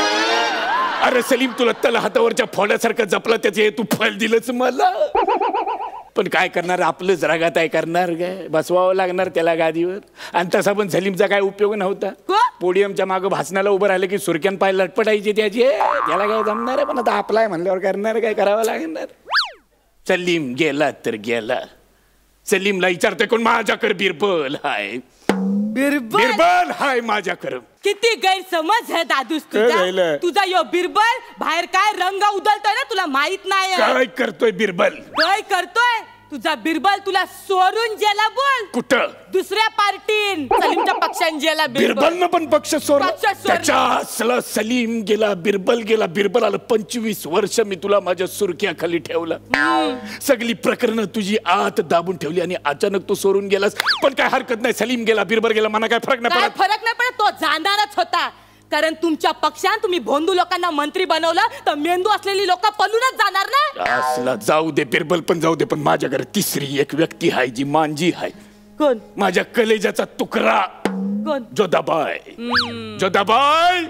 G: अरे सलीम तुला तल हातावरच्या फोड्यासारखं जपला, त्याचे तू फळ दिलंच मला. पण काय करणार, आपलंच रागात आहे करणार काय? बसवावं लागणार त्याला गादीवर. आणि तसा पण सलीमचा काय उपयोग नव्हता. पोडियमच्या मागं भाषणाला उभं राहिलं की सुरक्यान पाय लटपटायचे त्याचे. त्याला काय जमणार आहे? पण आता आपलाय म्हणल्यावर करणार काय, करावं लागणार. सलीम गेला तर गेला. सलीमला विचारतोय कोण? माझ्याकडे बिरबल हाय. बिरबल हाय माझ्याकडे.
H: किती गैरसमज आहे दादूस तुझा. तुझा यो बिरबल बाहेर काय रंग उधळतोय ना, तुला माहित नाही.
G: काय करतोय बिरबल?
H: काय करतोय तुझा बिरबल? तुला सोडून गेला. बोल
G: कुठं?
H: दुसऱ्या पार्टीन सलीमच्या पक्षान गेला.
G: बिरबलनं पण पक्ष सोडला. सलीम गेला, बिरबल गेला. बिरबल आलं 25 वर्ष मी तुला माझ्या सुरक्याखाली ठेवलं. सगळी प्रकरणं तुझी आत दाबून ठेवली आणि अचानक तू सोडून गेलास. पण काय हरकत नाही, सलीम गेला, बिरबल गेला, मला काय फरक नाही पडत.
H: फरक नाही पडत. तो जाणारच होता. कारण तुमच्या पक्षात तुम्ही भोंदू लोकांना मंत्री बनवलं तर मेंदू असलेली लोक पळूनच जाणार ना.
G: असला जाऊ दे, बिरबल पण जाऊ दे, पण माझ्याकडे तिसरी एक व्यक्ती आहे जी मांजी आहे.
H: कोण?
G: माझ्या कलेजाचा तुकडा.
H: कोण?
G: जोधाबाई. जोधाबाई.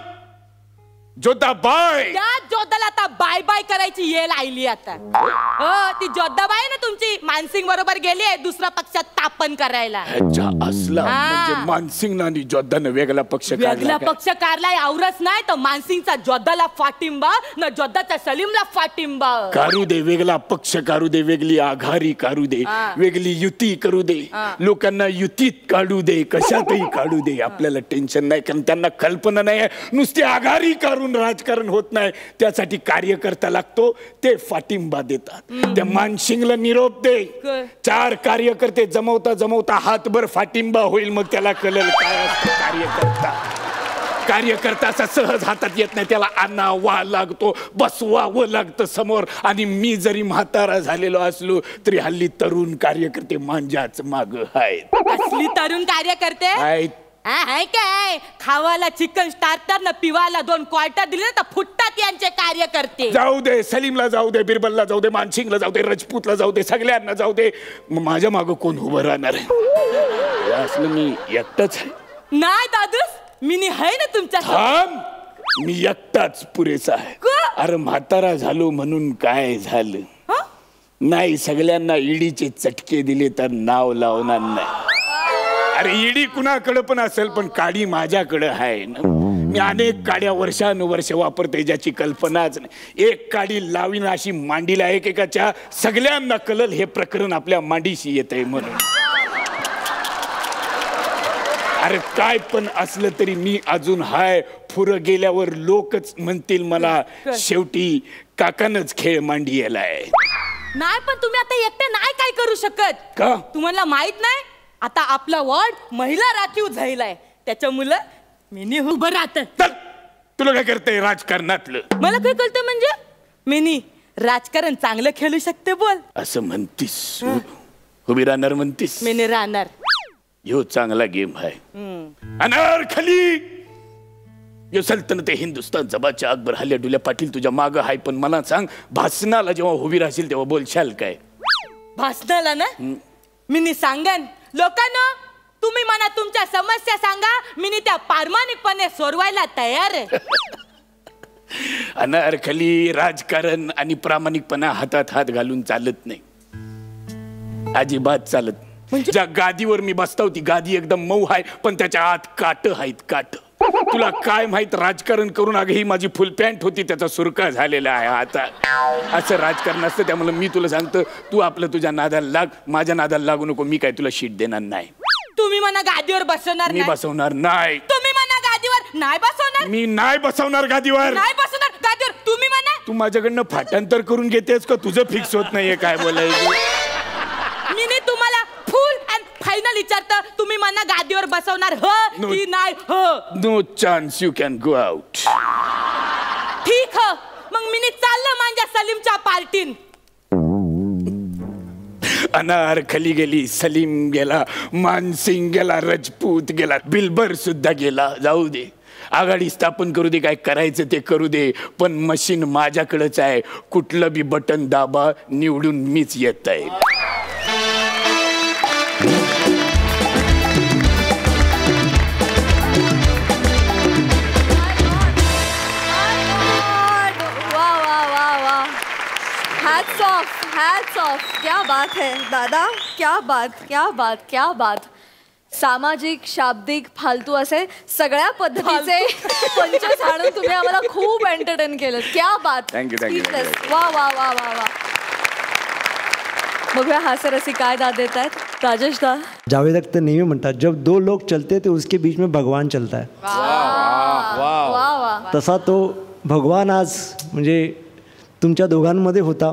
G: जोधाबाई.
H: त्या जोधाला आता बाय बाय करायची येल आली आता. हो, ती जोधाबाई ना तुमची मानसिंग बरोबर गेली आहे दुसऱ्या पक्षात स्थापन करायला.
G: असला म्हणजे मानसिंग आणि जोधानं वेगळा पक्ष काढला.
H: वेगळा पक्ष काढलाय. आवरच नाही तर मानसिंगचा जोधाला फाटिंबा ना जोधाचा सलीमला फाटिंबा.
G: काढू दे वेगळा पक्ष, काढू दे वेगळी आघाडी, काढू दे वेगळी युती करू दे. लोकांना युतीत काढू दे, कशातही काढू दे, आपल्याला टेन्शन नाही. कारण त्यांना कल्पना नाही नुसती आघाडी काढून राजकारण होत नाही. त्यासाठी कार्यकर्ता लागतो, ते फाटिंबा देतात. त्या मानसिंगला निरोप दे. 4 कार्यकर्ते जमवता जमवता हातभर फाटिंबा होईल, मग त्याला कळेल काय असतं कार्यकर्ता. कार्यकर्ता असा सहज हातात येत नाही, त्याला आणावा लागतो, बसवावं लागतं समोर. आणि मी जरी म्हातारा झालेलो असलो तरी हल्ली तरुण कार्यकर्ते मांजाच माग आहेत.
H: असली तरुण कार्यकर्ते आहेत. काय खावाला चिकन स्टार्टर ना पिवाला 2 क्वार्टर दिले तर फुटतात यांचे कार्यकर्ते.
G: जाऊ दे, सलीमला जाऊ दे, बिरबलला जाऊ दे, मानसिंगला जाऊ दे, रजपूतला जाऊ दे, सगळ्यांना जाऊ दे. माझ्या मागं कोण उभं राहणार आहे? असलं मी एकटाच आहे.
H: नाही दादूस, मी आहे ना तुमच्या.
G: मी एकटाच पुरेसा आहे. अरे म्हातारा झालो म्हणून काय झालं नाही, सगळ्यांना ईडीचे चटके दिले तर नाव लावणार नाही. अरे ईडी कुणाकडे पण असेल पण काडी माझ्याकडे आहे ना. मी अनेक काड्या वर्षानुवर्ष वापरते ज्याची कल्पनाच नाही. एक काडी लावीन अशी मांडीला एकेकाच्या सगळ्यांना कळल हे प्रकरण आपल्या मांडीशी येत आहे म्हणून. अरे काय पण असलं तरी मी अजून हाय. पुरं गेल्यावर लोकच म्हणतील मला शेवटी काकानच खेळ मांडी यालाय.
H: नाही पण तुम्ही आता एकटे नाही काय करू शकत.
G: का?
H: तुम्हाला माहित नाही आता आपला वॉर्ड महिला राखीव झालाय. त्याच्यामुळं मिनी उभं राहत.
G: तुला काय करतंय राजकारणातलं?
H: मला काय कळतं म्हणजे मिनी राजकारण चांगलं खेळू शकते बोल.
G: असं म्हणतीस? उभी राहणार म्हणतीस?
H: मिनी राहणार.
G: ह्यो चांगला गेम आहे. अनारखली यो सल्तनत हिंदुस्तान जबाच्या अकबर हल्ल्या डुल्या पाटील तुझ्या माग हाय. पण मला सांग भाषणाला जेव्हा उभी राहशील तेव्हा बोलशाल काय?
H: भाषणाला ना मिनी सांगन लोकांना तुम्ही मला तुमच्या समस्या सांगा. मिनी त्या प्रामाणिकपणे सोडवायला तयार आहे.
G: अनारखली राजकारण आणि प्रामाणिकपणा हातात हात घालून चालत नाही. अजिबात चालत. ज्या गादीवर मी बसता ती गादी एकदम मऊ आहे पण त्याच्या आत काट आहेत काट. तुला काय माहित राजकारण करून अगं ही माझी फुल पॅन्ट होती त्याचा सुरका झालेला आहे आता. असं राजकारण असतं. त्यामुळे मी तुला सांगतो तू आपलं तुझ्या नादाला लाग. माझ्या नादाला लागू नको. मी काय तुला शीट देणार नाही.
H: तुम्ही मला गादीवर बसवणार
G: मी बसवणार नाही.
H: तुम्ही मला गादीवर नाही बसवणार.
G: मी नाही बसवणार गादीवर.
H: नाही बसवणार गादीवर. तुम्ही म्हणा.
G: तू माझ्याकडनं फाटांतर करून घेतेस का तुझं फिक्स होत नाहीये काय बोलायचं?
H: मी तुम्हाला फुल अँड फायनल विचारतं तुम्ही मला गादीवर बसवणार हो की नाही हो?
G: No chance. You can go out.
H: ठीक हो मग मी चाललं माझ्या सलीमच्या पार्टीन.
G: अनारखली गेली, सलीम गेला, मानसिंग गेला, राजपूत गेला, बिलबर सुद्धा गेला. जाऊ दे आघाडी स्थापन करू दे. काय करायचं ते करू दे. पण मशीन माझ्याकडेच आहे. कुठलं बी बटन दाबा निवडून मीच येत आहे.
A: Hats off. क्या बात है दादा. क्या बात क्या बात क्या बात. सामाजिक शाब्दिक फालतू असे सगळ्या पद्धतीचे पंच झाडून तुम्ही आम्हाला खूप एंटरटेन केलं. क्या बात.
G: थँक्यू.
A: वा वा वा वा वा. बघूया हास्यरसी काय दाद देत आहेत. राजेश दा.
I: जावेद अख्तर नेहमी म्हणतात जब दो लोग चलते तो उसके बीच में भगवान चलता है.
A: वा वा.
I: तसा तो भगवान आज म्हणजे तुमच्या दोघांमध्ये होता.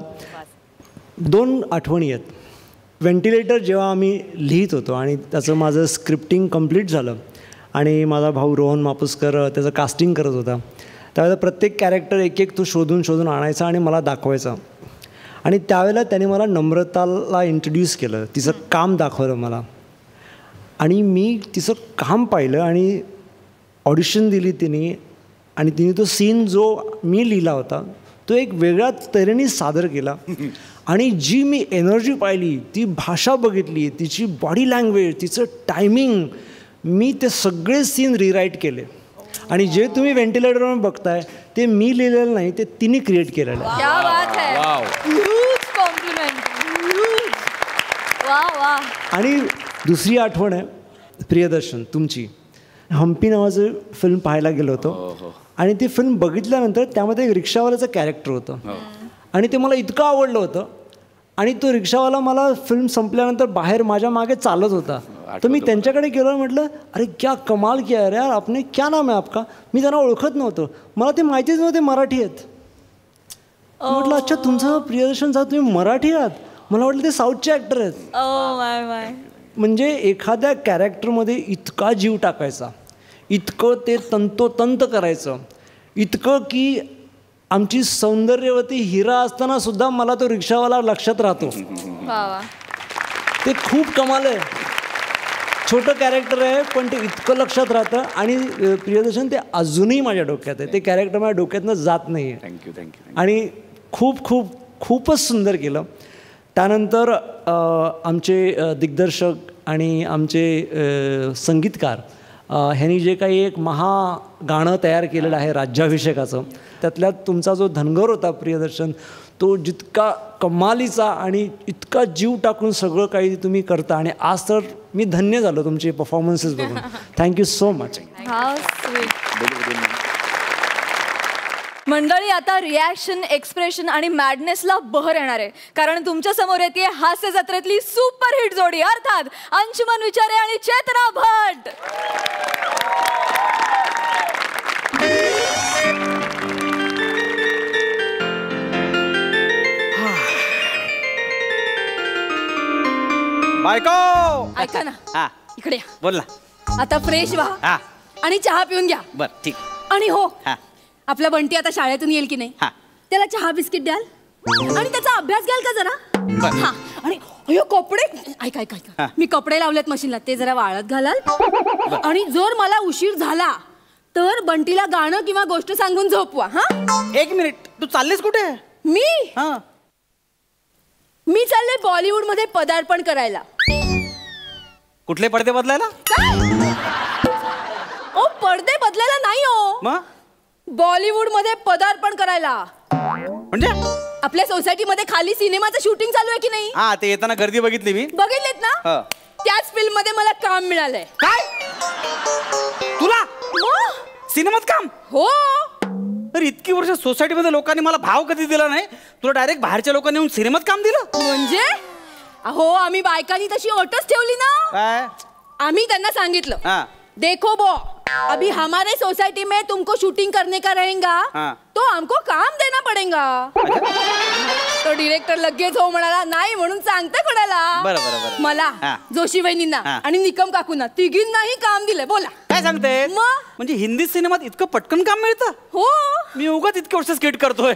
I: 2 आठवणी आहेत. व्हेंटिलेटर जेव्हा आम्ही लिहित होतो आणि त्याचं माझं स्क्रिप्टिंग कंप्लीट झालं आणि माझा भाऊ रोहन मापुसकर त्याचं कास्टिंग करत होता त्यावेळेला प्रत्येक कॅरेक्टर एक एक तो शोधून शोधून आणायचा आणि मला दाखवायचा. आणि त्यावेळेला त्याने मला नम्रताला इंट्रोड्यूस केलं. तिचं काम दाखवलं मला आणि मी तिचं काम पाहिलं आणि ऑडिशन दिली तिने आणि तिने तो सीन जो मी लिहिला होता तो एक वेगळ्या तऱ्हेने सादर केला. आणि जी मी एनर्जी पाहिली, ती भाषा बघितली, तिची बॉडी लँग्वेज, तिचं टायमिंग, मी ते सगळे सीन रिराईट केले. आणि जे तुम्ही व्हेंटिलेटरवर बघताय ते मी लिहिलेलं नाही, ते तिने क्रिएट केलेलं आहे.
A: क्या बात है. Huge compliment. वा वा.
I: आणि दुसरी आठवण आहे प्रियदर्शन तुमची. हम्पी नावाचं फिल्म पाहायला गेलो होतो आणि ती फिल्म बघितल्यानंतर त्यामध्ये एक रिक्षावाल्याचं कॅरेक्टर होतं आणि ते मला इतकं आवडलं होतं. आणि तो रिक्षावाला मला फिल्म संपल्यानंतर बाहेर माझ्या मागे चालत होता. तर मी त्यांच्याकडे गेलो म्हटलं अरे क्या कमाल किया अरे यार आपने, क्या नाम आहे आपका. मी त्यांना ओळखत नव्हतं, मला ते माहितीच नव्हते मराठी आहेत. म्हटलं अच्छा तुमचं प्रियदर्शन साहेब तुम्ही मराठी आहात. मला वाटलं ते साऊथचे ॲक्टर आहेत. म्हणजे एखाद्या कॅरेक्टरमध्ये इतका जीव टाकायचा, इतकं ते तंतोतंत करायचं, इतकं की आमची सौंदर्यवती हिरा असताना सुद्धा मला तो रिक्षावाला लक्षात राहतो. ते खूप कमाल आहे. छोटं कॅरेक्टर आहे पण ते इतकं लक्षात राहतं. आणि प्रियदर्शन ते अजूनही माझ्या डोक्यात आहे. ते कॅरेक्टर माझ्या डोक्यातनं जात नाही आहे.
G: थँक्यू.
I: आणि खूपच सुंदर केलं. त्यानंतर आमचे दिग्दर्शक आणि आमचे संगीतकार ह्यांनी जे काही एक गाणं तयार केलेलं आहे राज्याभिषेकाचं, त्यातल्यात तुमचा जो धनगर होता प्रियदर्शन, तो जितका कमालीचा आणि इतका जीव टाकून सगळं काही तुम्ही करता. आणि आज तर मी धन्य झालो तुमचे परफॉर्मन्सेस बघून. Thank you so much.
A: मंडळी, आता रिॲक्शन, एक्सप्रेशन आणि मॅडनेसला बहर येणार आहे, कारण तुमच्या समोर येते हास्य जत्रेतली सुपरहिट जोडी, अर्थात अंशुमन विचारे आणि चेतना भट.
C: बायको
A: ऐका ना,
C: हा
A: इकडे या.
C: बोल ना.
A: आता फ्रेश व्हा
C: हा
A: आणि चहा पिऊन घ्या.
C: बर ठीक.
A: आणि हो,
C: हा
A: आपला बंटी आता शाळेतून येईल की नाही,
C: हा
A: त्याला चहा बिस्किट द्याल आणि त्याचा अभ्यास घ्याल का जरा. हा, आणि अयो कपडे, ऐका ऐका ऐका, मी कपडे लावलेत मशीनला, ते जरा वाळत घालाल. आणि जर मला उशीर झाला तर बंटीला गाणं किंवा गोष्ट सांगून झोपवा. हा,
C: 1 मिनिट, तू चाललीस कुठे?
A: मी चालले बॉलिवूड मध्ये पदार्पण करायला.
C: कुठले पडदे बदलायला?
A: ओ, पडदे बदलायला नाही हो,
C: मग
A: बॉलिवूड मध्ये पदार्पण करायला.
C: म्हणजे
A: आपल्या सोसायटी मध्ये खाली सिनेमाचं शूटिंग चालू आहे की नाही?
C: हा, ते येताना गर्दी बघितली मी.
A: बघितलेत ना? त्याच फिल्म मध्ये मला काम मिळालंय.
C: काय तुला सिनेमात काम?
A: हो.
C: तर इतकी वर्ष सोसायटी मध्ये लोकांनी मला भाव कधी दिला नाही, तुला डायरेक्ट बाहेरच्या लोकांनी येऊन सिनेमात काम दिलं
A: म्हणजे? अहो, आम्ही बायकांनी तशी अटच ठेवली ना.
C: काय?
A: आम्ही त्यांना सांगितलं, देखो बो, अभी हमारे सोसाइटी में तुमको शूटिंग करने का रहेगा, तो हमको काम देना पड़ेगा. तो डिरेक्टर लगेच हो म्हणाला, नाही म्हणून सांगते कोणाला. मला, जोशी वहिनींना आणि निकम काकूंना, तिघींनाही काम दिलंय. बोला,
C: काय सांगते? म्हणजे हिंदी सिनेमात इतकं पटकन काम मिळतं?
A: हो.
C: मी उगाच इतके वर्ष स्किट करतोय.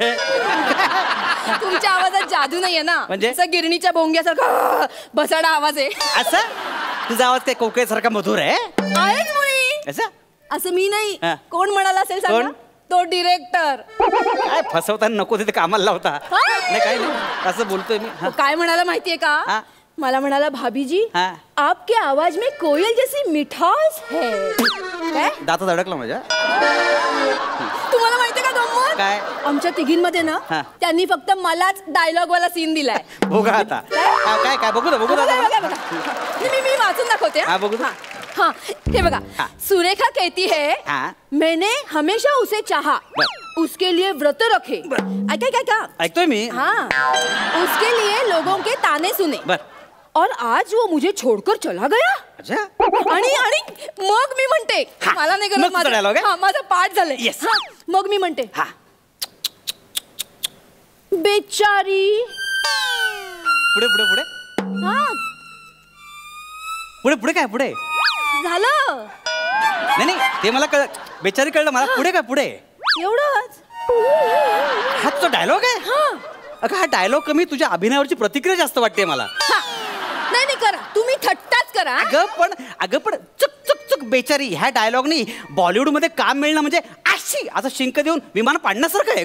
A: तुमच्या आवाजात जादू नाहीये ना, म्हणजे गिरणीच्या भोंग्यासारखा बसाडा आवाज आहे.
C: असं तुझा आवाज काय कोकळेसारखा मधुर आहे?
A: आहेच मुली. असं मी नाही, कोण म्हणाला असेल सांगा? तो डिरेक्टर.
C: काय फसवताना नको तिथे कामाला लावता. नाही काय नाही, असं बोलतोय मी.
A: काय म्हणाला माहितीये का? मला म्हणाला, भाभी जी आपके आवाज में कोयल जैसी मिठास है. काय?
C: दातात अडकला माझ्या.
A: तुम्हाला माहितीये का गंमत?
C: काय?
A: आमच्या तिघींमध्ये ना त्यांनी फक्त मलाच डायलॉग वाला सीन दिलाय.
C: बघा आता. काय काय बघू बघू
A: मी वाचून दाखवते. हाँ, हे बघा. सुरेखा कहती है, मैंने हमेशा उसे चाहा, उसके लिए व्रत रखे.
C: ऐकतोय मी.
A: हाँ, उसके लिए लोगों के ताने सुने, और आज वो मुझे छोड़कर चला गया. आणि मग मी म्हणते, मला नाही करत, माझा पाठ झालंय. मग मी म्हणते, बेचारी.
C: पुढे पुढे पुढे पुढे पुढे काय पुढे
A: झालं?
C: नाही ते मला कळ, बेचारी कळलं मला. पुढे काय पुढे?
A: एवढंच.
C: हा तो डायलॉग आहे? अगं हा डायलॉग कमी, तुझ्या अभिनयावरची प्रतिक्रिया जास्त वाटते मला.
A: नाही करा, तुम्ही थट्टाच करा.
C: अगं पण चुक चुक चुक बेचारी ह्या डायलॉगनी बॉलिवूड मध्ये काम मिळणं म्हणजे अशी आता शिंक देऊन विमान पाडण्यासारखं आहे.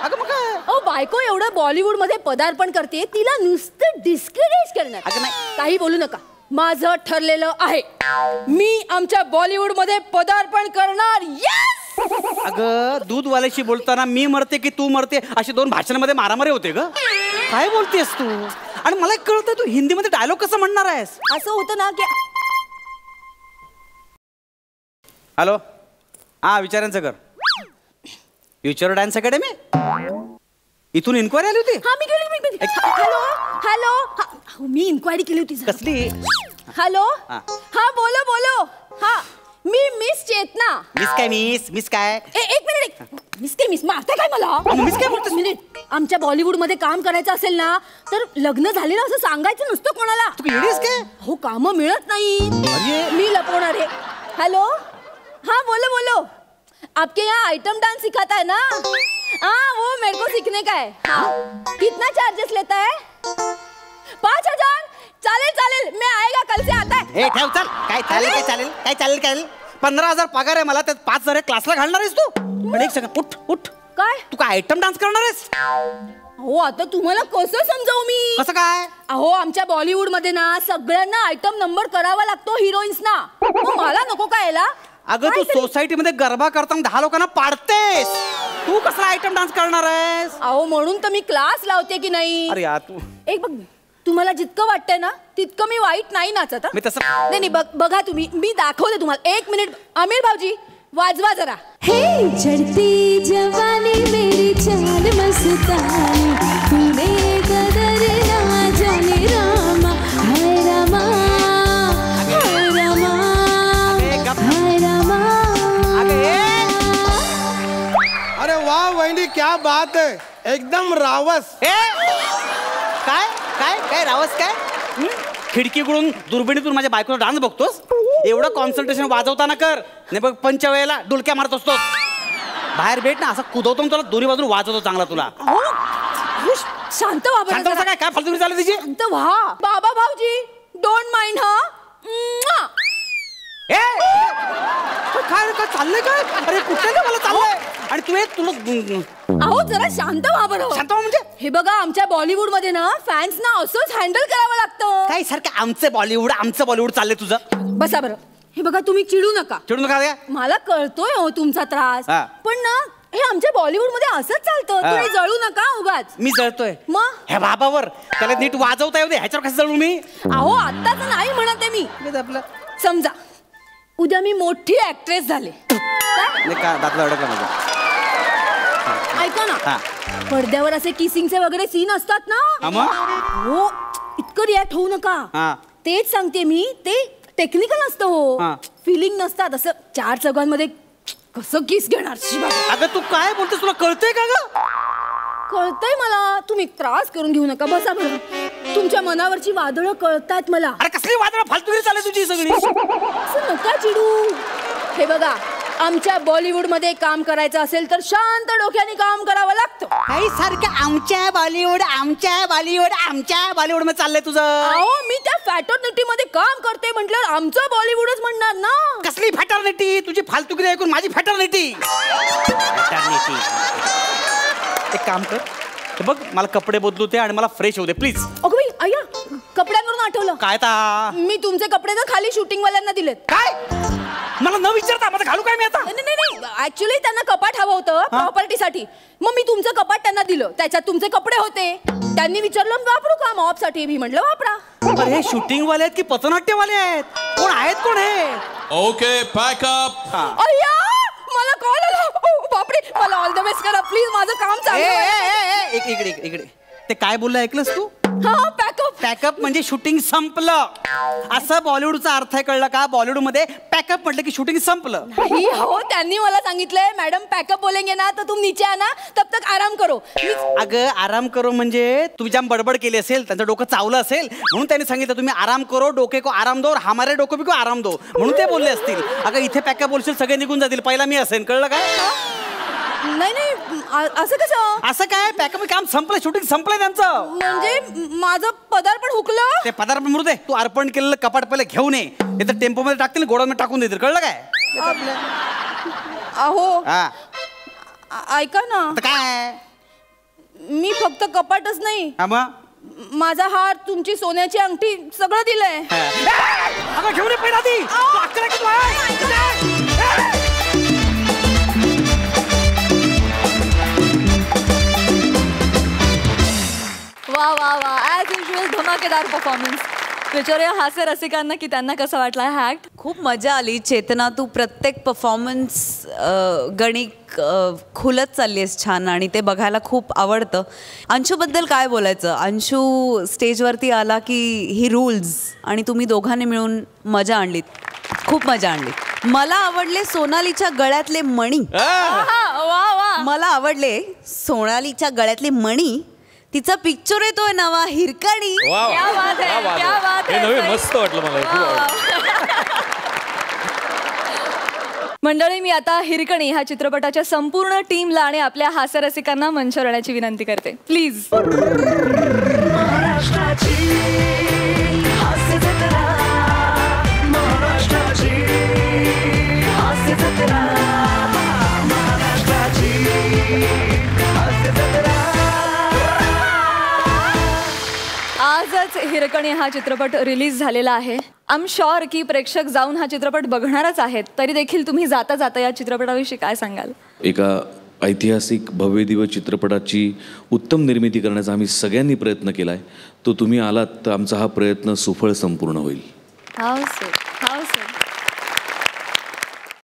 A: अगं मग बायको एवढं बॉलिवूड मध्ये पदार्पण करते, तिला नुसतं डिस्करेज करणार.
C: अगं नाही,
A: काही बोलू नका. माझं ठरलेलं आहे, मी आमच्या बॉलिवूड मध्ये पदार्पण करणार.
C: अगं दूधवाल्याशी बोलताना मी मरते की तू मरते अशी 2 भाषणांमध्ये मारामारी होते ग. काय बोलतेस तू? आणि मला एक कळतं, तू हिंदीमध्ये डायलॉग कसं म्हणणार आहेस?
A: असं होतं ना की.
C: हॅलो, हा विचारांचं कर. फ्युचर डान्स अकॅडमी, इथून इन्क्वायरी आली होती.
A: हा, मी केली. हॅलो हॅलो, मी इन्क्वायरी केली होती.
C: कसली?
A: हॅलो, हा बोलो बोलो. हा, मी मिस चेतना.
C: मिस काय?
A: एक मिनिट. मिस मारते काय मला?
C: मिस काय बोलतोस?
A: मिनिट. आमच्या बॉलिवूड मध्ये काम करायचं असेल ना, तर लग्न झालेलं असं सांगायचं नुसतं कोणाला.
C: तू येडीस काय?
A: हो, काम मिळत नाही, मी लपवणार आहे. हेलो, हाँ बोलो बोलो. आपके यहाँ आइटम डांस सिखाता है ना? हाँ, वो मेरे को सीखने का है. हाँ, कितना चार्जेस लेता है? 5,000. चालेल, मैं आएगा, कल से आता है.
C: ठेव, चल. काय चालेल 15,000 पगार आहे मला, त्यात 5,000 क्लासला घालणार आहेस तू? पण एक सेकंड, उठ.
A: काय?
C: तू काय आयटम डान्स करणार आहेस?
A: हो, आता तुम्हाला कसं समजावू मी?
C: कसं काय?
A: अहो, आमच्या बॉलिवूड मध्ये ना सगळ्यांना आयटम नंबर करावा लागतो हिरोईन्सना. मला नको काय याला?
C: अगं तू सोसायटी मध्ये गरबा करताना 10 लोकांना पाडतेस, तू कसला आयटम डान्स करणार आहेस?
A: अहो, म्हणून तर मी क्लास लावते की नाही.
C: अरे यार, तू
A: एक बघ, तुम्हाला जितकं वाटतंय ना तितकं मी वाईट नाही नाचत.
C: मी तसं
A: नाही, बघा तुम्ही, मी दाखवते तुम्हाला. 1 मिनिट. आमिर भाऊजी, वाजवा जरा.
J: हे चढ़ती जवानी मेरी चाल मस्तानी तूने कदर ना जाने रामा हाय रामा हाय रामा हाय रामा।
B: अरे वाह वहिनी क्या बात है एकदम रावस।
C: काय काय काय रावस काय खिडकीकडून दुर्बिणीतून माझ्या बायकोचा डान्स बघतोस? एवढं कॉन्सन्ट्रेशन वाजवताना कर नाही बघ पंचवेळेला डुलक्या मारत असतो बाहेर भेट ना असं कुदवतो तुला दोन्ही बाजून वाजवतो चांगला तुला।
A: शांत व्हा बरं
C: शांत
A: जरा.
C: काय काय फालतू चालू तिची
A: शांत व्हा बाबा भाऊजी डोंट माइंड हा
C: काय काय चाललंय काय अरे कुठे मला चाललंय आणि तू एक तुला
A: अहो जरा शांत व्हा बरं।
C: शांत व्हा म्हणजे
A: हे बघा आमच्या बॉलिवूड मध्ये ना फॅन्स ना असंच हँडल करावं लागतं।
C: काय सारखं आमचं बॉलिवूड चाललंय तुझं।
A: बसा बरं हे बघा तुम्ही चिडू नका
C: चिडू नका रे.
A: मला कळतोय हो तुमचा त्रास
C: हा.
A: पण ना हे आमच्या बॉलिवूड मध्ये असंच चालतं तुम्ही जळू नका उगाच।
C: मी जळतोय
A: मग
C: ह्या बाबावर त्याला नीट वाजवता येऊ दे ह्याच्यावर कसं जळू मी
A: अहो आत्ताच नाही म्हणत आहे मी
C: आपलं
A: समजा उद्या मी मोठी ऍक्ट्रेस झाले
C: नाही का दातला अडकला माझा
A: ऐका ना
C: हा.
A: पडद्यावर असे किसिंगचे वगैरे सीन असतात ना
C: हा मग?
A: हो इतकं रिॲक्ट होऊ नका
C: हा.
A: तेच सांगते मी ते टेक्निकल असतं हो
C: हा.
A: फिलिंग नसतात असं चार चौघांमध्ये कसं किस घेणार शी बाबा.
C: अगं तू काय बोलतेस तुला कळतंय का ग
A: कळतंय मला तुम्ही त्रास करून घेऊ नका बसा बरं तुमच्या मनावरची वादळं कळतायत मला
C: अरे कसली वादळ फालतूगिरी चालली तुझी सगळी
A: असं नका चिडू हे बघा आमच्या बॉलिवूड मध्ये काम करायचं असेल तर शांत डोक्याने काम करावं लागतं
C: काही सारखं आमच्या बॉलिवूड मध्ये चाललंय तुझं
A: अहो मी त्या फॅटर्निटी मध्ये काम करते म्हटलं आमचं बॉलिवूडच म्हणणार ना
C: कसली फॅटर्निटी तुझी फालतूगिरी ऐकून माझी फॅटर्निटी एक काम कर हे बघ मला कपडे बदलू दे आणि मला फ्रेश होऊ दे प्लीज
A: अगं बाई अय्या कपड्यांवरून आठवलं
C: काय ता
A: मी तुमचे कपडे ना खाली शूटिंग वाल्यांना दिलेत
C: काय मला न विचारता माझं घालू काय मी आता
A: नाही ऍक्च्युली त्यांना कपाट हवं होतं प्रॉपर्टीसाठी मग मी तुमचं कपाट त्यांना दिलं त्याच्यात तुमचे कपडे होते त्यांनी विचारलं वापरू का मॉप साठी मी म्हटलं वापरा
C: अरे हे शूटिंग वाले आहेत की पथनाट्यवाले आहेत कोण हे
K: ओके पॅकअप
A: अय्या मला कॉल आला बापरे मला ऑल द बेस्ट करा प्लीज माझं काम चालू आहे
C: इकडे ते काय बोललं ऐकलंस तू
A: हा
C: पॅकअप म्हणजे शूटिंग संपलं असं बॉलिवूडचा अर्थ आहे कळलं का बॉलिवूड मध्ये पॅकअप म्हटलं की शूटिंग संपलं
A: नाही हो त्यांनी मला सांगितलंय मॅडम पॅकअप बोलेंगे ना तर तुम नीचे आना तब तक आराम करो
C: अगं आराम करो म्हणजे तुम्ही जाम बडबड केली असेल त्यांचं डोकं चावलं असेल म्हणून त्यांनी सांगितलं तुम्ही आराम करो डोके को आराम दो हमारे डोके भी को आराम दो म्हणून ते बोलले असतील अगं इथे पॅकअप बोलशील सगळे निघून जातील पहिला मी असेल कळलं काय
A: नाही असं कसं
C: असं काय पॅकअप काम संपलं शूटिंग संपलंय त्यांचं
A: म्हणजे माझं पदार्पण हुकलं
C: ते पदार्पण मरू दे तू अर्पण केलेलं कपाट पहिले घेऊन ये नाही तर टेम्पो मध्ये टाकतील गोडाऊन टाकून देतील कळलं काय
A: अहो ऐका ना
C: काय
A: मी फक्त कपाटच नाही माझा हार तुमची सोन्याची अंगठी सगळं दिलंय
C: अगं घेऊन ये पहिला ती
A: वा वा वा ॲज युजल धमाकेदार परफॉर्मन्स विचारूया हास्य रसिकांना की त्यांना कसं वाटलं हा ॲक्ट
E: खूप मजा आली चेतना तू प्रत्येक परफॉर्मन्स गणिक खुलत चालली आहेस छान आणि ते बघायला खूप आवडतं अंशूबद्दल काय बोलायचं अंशू स्टेजवरती आला की ही रूल्स आणि तुम्ही दोघांनी मिळून मजा आणलीत खूप मजा आणली मला आवडले सोनालीच्या गळ्यातले मणी मला आवडले सोनालीच्या गळ्यातले मणी तिचा पिक्चर येतोय नवा हिरकणी
F: मस्त वाटलं मला
A: मंडळी मी आता हिरकणी ह्या चित्रपटाच्या संपूर्ण टीमला आणि आपल्या हास्यरसिकांना मंचावर येण्याची विनंती करते प्लीज आजच हिरकणी हा चित्रपट रिलीज झालेला आहे आय एम शुअर की प्रेक्षक जाऊन हा चित्रपट बघणारच आहेत तरी देखील तुम्ही जाता जाता या चित्रपटाविषयी काय सांगाल
F: एका ऐतिहासिक भव्यदिव्य चित्रपटाची उत्तम निर्मिती करण्याचा आम्ही सगळ्यांनी प्रयत्न केला आहे तो तुम्ही आलात तर आमचा हा प्रयत्न सुफळ संपूर्ण होईल